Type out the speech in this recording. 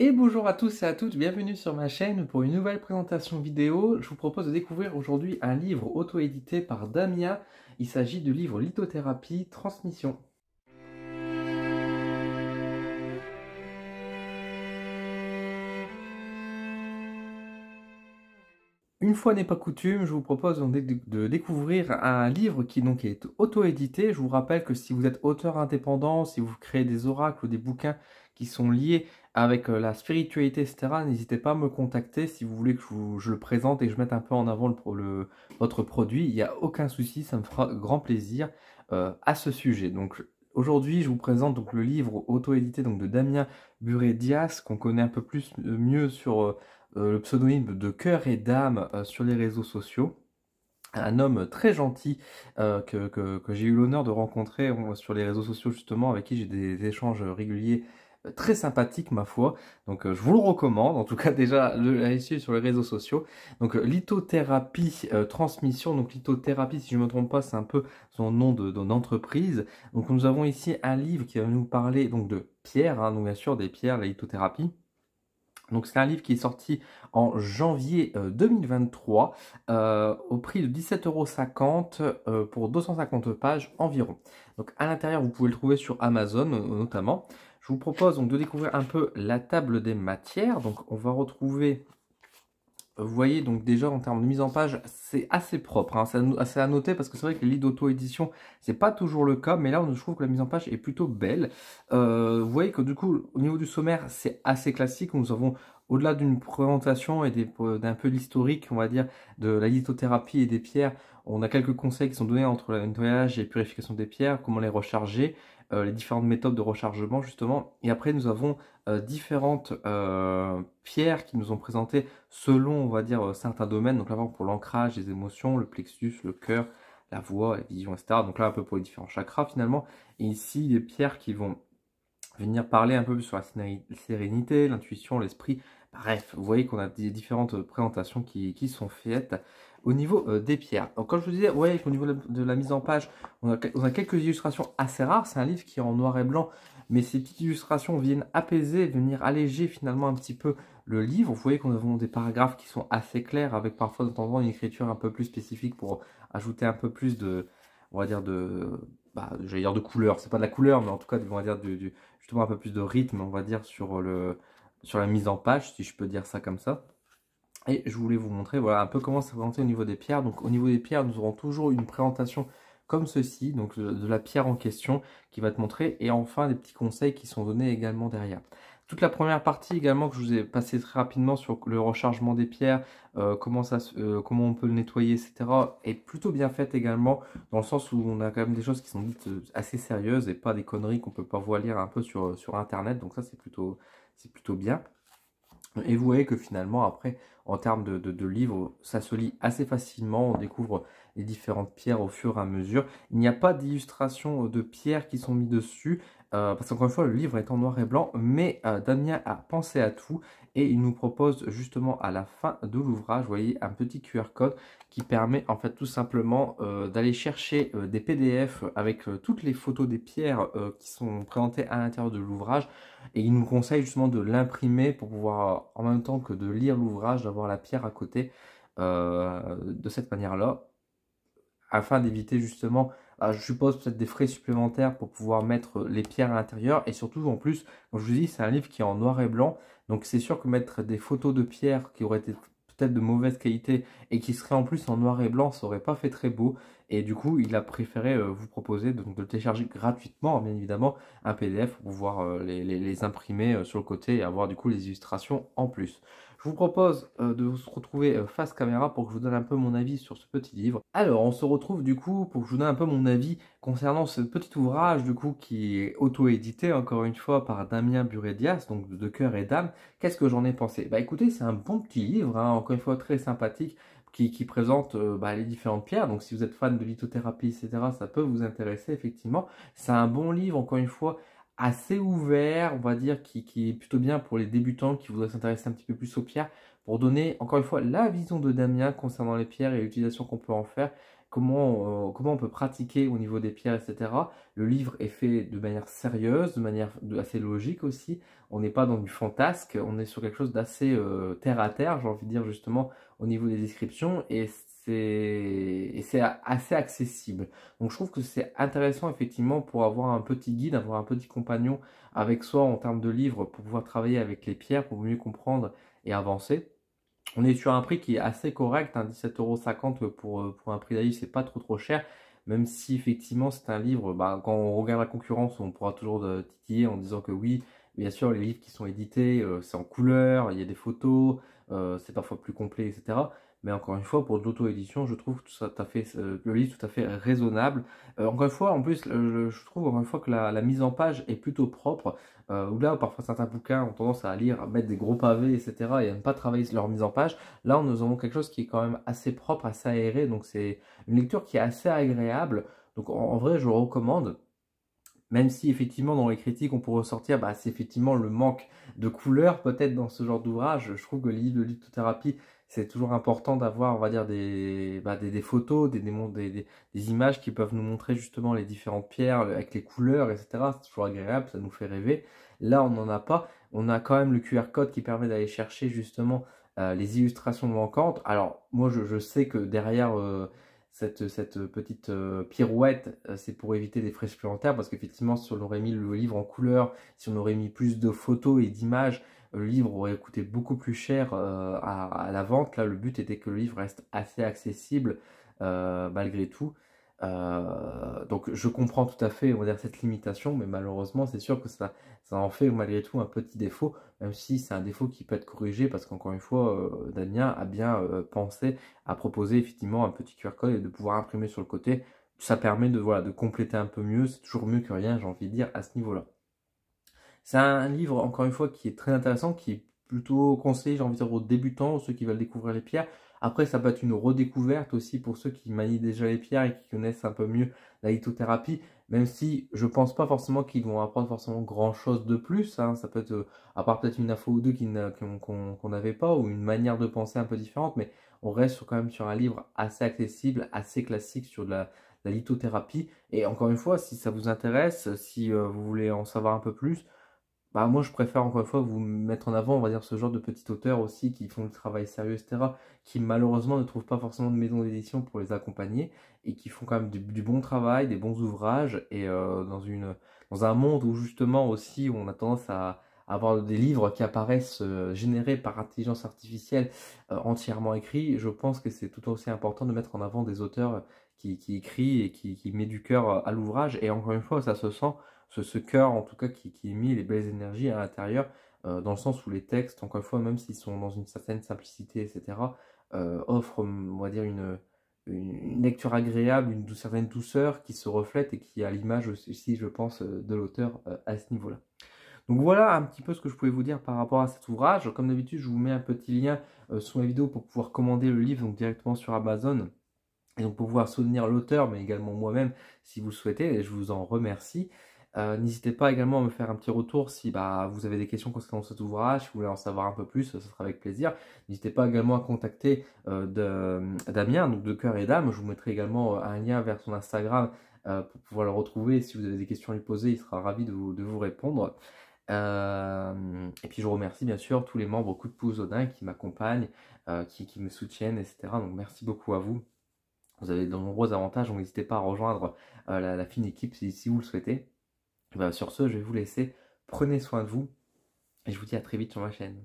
Et bonjour à tous et à toutes, bienvenue sur ma chaîne pour une nouvelle présentation vidéo. Je vous propose de découvrir aujourd'hui un livre auto-édité par Damien. Il s'agit du livre Lithothérapie Transmission. Une fois n'est pas coutume, je vous propose donc de découvrir un livre qui donc est auto-édité. Je vous rappelle que si vous êtes auteur indépendant, si vous créez des oracles ou des bouquins qui sont liés avec la spiritualité, etc., n'hésitez pas à me contacter si vous voulez que je le présente et que je mette un peu en avant votre produit. Il n'y a aucun souci, ça me fera grand plaisir à ce sujet. Donc aujourd'hui, je vous présente donc le livre auto-édité donc de Damien Buré-Dias, qu'on connaît un peu plus mieux sur le pseudonyme de Cœur et d'âme sur les réseaux sociaux. Un homme très gentil que j'ai eu l'honneur de rencontrer sur les réseaux sociaux justement, avec qui j'ai des échanges réguliers très sympathiques ma foi. Donc je vous le recommande, en tout cas déjà allez suivre sur les réseaux sociaux. Donc lithothérapie transmission, donc lithothérapie si je ne me trompe pas c'est un peu son nom d'entreprise. Donc nous avons ici un livre qui va nous parler donc de pierres, hein, donc bien sûr des pierres, la lithothérapie. Donc c'est un livre qui est sorti en janvier 2023 au prix de 17,50 € pour 250 pages environ. Donc à l'intérieur vous pouvez le trouver sur Amazon notamment. Je vous propose donc de découvrir un peu la table des matières. Donc on va retrouver, vous voyez donc déjà en termes de mise en page c'est assez propre, hein. C'est à noter parce que c'est vrai que les livres d'auto-édition c'est pas toujours le cas, mais là je trouve que la mise en page est plutôt belle. Vous voyez que du coup au niveau du sommaire c'est assez classique. Nous avons au-delà d'une présentation et d'un peu l'historique on va dire de la lithothérapie et des pierres, on a quelques conseils qui sont donnés entre le nettoyage et purification des pierres, comment les recharger, les différentes méthodes de rechargement justement. Et après nous avons différentes pierres qui nous ont présentées selon, on va dire, certains domaines. Donc là, pour l'ancrage, les émotions, le plexus, le cœur, la voix, la vision, etc. Donc là, un peu pour les différents chakras finalement. Et ici, des pierres qui vont venir parler un peu plus sur la sérénité, l'intuition, l'esprit. Bref, vous voyez qu'on a des différentes présentations qui sont faites au niveau des pierres. Donc comme je vous disais, ouais, au niveau de la mise en page, on a quelques illustrations assez rares. C'est un livre qui est en noir et blanc, mais ces petites illustrations viennent apaiser, venir alléger finalement un petit peu le livre. Vous voyez qu'on a des paragraphes qui sont assez clairs, avec parfois de temps en temps une écriture un peu plus spécifique pour ajouter un peu plus de, on va dire j'allais dire de couleur. C'est pas de la couleur, mais en tout cas, on va dire justement un peu plus de rythme, on va dire sur la mise en page, si je peux dire ça comme ça. Et je voulais vous montrer voilà un peu comment c'est présenté au niveau des pierres. Donc au niveau des pierres, nous aurons toujours une présentation comme ceci, donc de la pierre en question qui va te montrer, et enfin des petits conseils qui sont donnés également derrière. Toute la première partie également que je vous ai passé très rapidement sur le rechargement des pierres, comment on peut le nettoyer, etc. est plutôt bien faite également, dans le sens où on a quand même des choses qui sont dites assez sérieuses et pas des conneries qu'on peut parfois lire un peu sur internet, donc ça c'est plutôt bien. Et vous voyez que finalement, après, en termes de livres, ça se lit assez facilement. On découvre les différentes pierres au fur et à mesure. Il n'y a pas d'illustration de pierres qui sont mises dessus. Parce qu'encore une fois, le livre est en noir et blanc. Mais Damien a pensé à tout. Et il nous propose justement à la fin de l'ouvrage, vous voyez, un petit QR code qui permet en fait tout simplement d'aller chercher des PDF avec toutes les photos des pierres qui sont présentées à l'intérieur de l'ouvrage. Et il nous conseille justement de l'imprimer pour pouvoir, en même temps que de lire l'ouvrage, d'avoir la pierre à côté de cette manière-là, afin d'éviter justement, je suppose peut-être des frais supplémentaires pour pouvoir mettre les pierres à l'intérieur. Et surtout, en plus, comme je vous dis, c'est un livre qui est en noir et blanc. Donc c'est sûr que mettre des photos de pierres qui auraient été peut-être de mauvaise qualité et qui seraient en plus en noir et blanc, ça aurait pas fait très beau. Et du coup, il a préféré vous proposer de le télécharger gratuitement, bien évidemment, un PDF pour pouvoir les imprimer sur le côté et avoir du coup les illustrations en plus. Je vous propose de se retrouver face caméra pour que je vous donne un peu mon avis sur ce petit livre. Alors, on se retrouve du coup pour que je vous donne un peu mon avis concernant ce petit ouvrage du coup qui est auto-édité encore une fois par Damien Buré-Dias, donc de Cœur et d'âme. Qu'est-ce que j'en ai pensé? Bah écoutez, c'est un bon petit livre, hein, encore une fois très sympathique, qui présente les différentes pierres. Donc si vous êtes fan de lithothérapie, etc., ça peut vous intéresser effectivement. C'est un bon livre, encore une fois, assez ouvert, on va dire, qui est plutôt bien pour les débutants qui voudraient s'intéresser un petit peu plus aux pierres, pour donner encore une fois la vision de Damien concernant les pierres et l'utilisation qu'on peut en faire, comment on peut pratiquer au niveau des pierres, etc. Le livre est fait de manière sérieuse, de manière assez logique aussi. On n'est pas dans du fantasque, on est sur quelque chose d'assez terre à terre, j'ai envie de dire justement au niveau des descriptions, et c'est assez accessible. Donc je trouve que c'est intéressant effectivement pour avoir un petit guide, avoir un petit compagnon avec soi en termes de livres pour pouvoir travailler avec les pierres, pour mieux comprendre et avancer. On est sur un prix qui est assez correct, hein, 17,50 € pour un prix d'un livre, c'est pas trop cher. Même si effectivement c'est un livre, bah, quand on regarde la concurrence, on pourra toujours titiller en disant que oui, bien sûr, les livres qui sont édités, c'est en couleur, il y a des photos, c'est parfois plus complet, etc. Mais encore une fois, pour de l'auto-édition, je trouve tout ça, tout à fait, le livre tout à fait raisonnable. Encore une fois, en plus, je trouve encore une fois que la mise en page est plutôt propre. Où là, parfois certains bouquins ont tendance à lire, à mettre des gros pavés, etc. et à ne pas travailler leur mise en page. Là, nous avons quelque chose qui est quand même assez propre, assez aéré. Donc, c'est une lecture qui est assez agréable. Donc, en vrai, je recommande. Même si effectivement dans les critiques on pourrait ressortir, bah, c'est effectivement le manque de couleurs peut-être dans ce genre d'ouvrage. Je trouve que les livres de lithothérapie, c'est toujours important d'avoir, on va dire, des photos, des images qui peuvent nous montrer justement les différentes pierres avec les couleurs, etc. C'est toujours agréable, ça nous fait rêver. Là, on n'en a pas. On a quand même le QR code qui permet d'aller chercher justement les illustrations manquantes. Alors, moi, je sais que derrière cette petite pirouette, c'est pour éviter des frais supplémentaires parce qu'effectivement, si on aurait mis le livre en couleur, si on aurait mis plus de photos et d'images, le livre aurait coûté beaucoup plus cher à la vente. Là, le but était que le livre reste assez accessible malgré tout. Donc, je comprends tout à fait, on va dire, cette limitation, mais malheureusement, c'est sûr que ça en fait malgré tout un petit défaut, même si c'est un défaut qui peut être corrigé parce qu'encore une fois, Damien a bien pensé à proposer effectivement un petit QR code et de pouvoir imprimer sur le côté. Ça permet de, voilà, de compléter un peu mieux, c'est toujours mieux que rien, j'ai envie de dire, à ce niveau-là. C'est un livre, encore une fois, qui est très intéressant, qui est plutôt conseillé, j'ai envie de dire, aux débutants, ceux qui veulent découvrir les pierres. Après, ça peut être une redécouverte aussi pour ceux qui manient déjà les pierres et qui connaissent un peu mieux la lithothérapie, même si je pense pas forcément qu'ils vont apprendre forcément grand-chose de plus, hein. Ça peut être, à part peut-être une info ou deux qu'on n'avait pas, ou une manière de penser un peu différente, mais on reste quand même sur un livre assez accessible, assez classique sur de la lithothérapie. Et encore une fois, si ça vous intéresse, si vous voulez en savoir un peu plus, bah, moi, je préfère encore une fois vous mettre en avant, on va dire, ce genre de petits auteurs aussi qui font du travail sérieux, etc., qui malheureusement ne trouvent pas forcément de maison d'édition pour les accompagner et qui font quand même du bon travail, des bons ouvrages et dans un monde où justement aussi on a tendance à avoir des livres qui apparaissent générés par intelligence artificielle entièrement écrits, je pense que c'est tout aussi important de mettre en avant des auteurs qui écrivent et qui mettent du cœur à l'ouvrage et encore une fois, ça se sent ce cœur en tout cas qui émet les belles énergies à l'intérieur, dans le sens où les textes, encore une fois, même s'ils sont dans une certaine simplicité, etc., offrent, on va dire, une lecture agréable, certaine douceur qui se reflète et qui a l'image aussi, je pense, de l'auteur à ce niveau-là. Donc voilà un petit peu ce que je pouvais vous dire par rapport à cet ouvrage. Comme d'habitude, je vous mets un petit lien sous la vidéo pour pouvoir commander le livre donc directement sur Amazon et donc pour pouvoir soutenir l'auteur, mais également moi-même si vous le souhaitez, et je vous en remercie. N'hésitez pas également à me faire un petit retour si bah, vous avez des questions concernant cet ouvrage, si vous voulez en savoir un peu plus, ce sera avec plaisir. N'hésitez pas également à contacter Damien, donc de Cœur et d'Âme. Je vous mettrai également un lien vers son Instagram pour pouvoir le retrouver. Si vous avez des questions à lui poser, il sera ravi de vous répondre. Et puis je remercie bien sûr tous les membres Coup de pouce Odin qui m'accompagnent, qui me soutiennent, etc. Donc merci beaucoup à vous. Vous avez de nombreux avantages, donc n'hésitez pas à rejoindre la fine équipe si vous le souhaitez. Bah, sur ce, je vais vous laisser. Prenez soin de vous et je vous dis à très vite sur ma chaîne.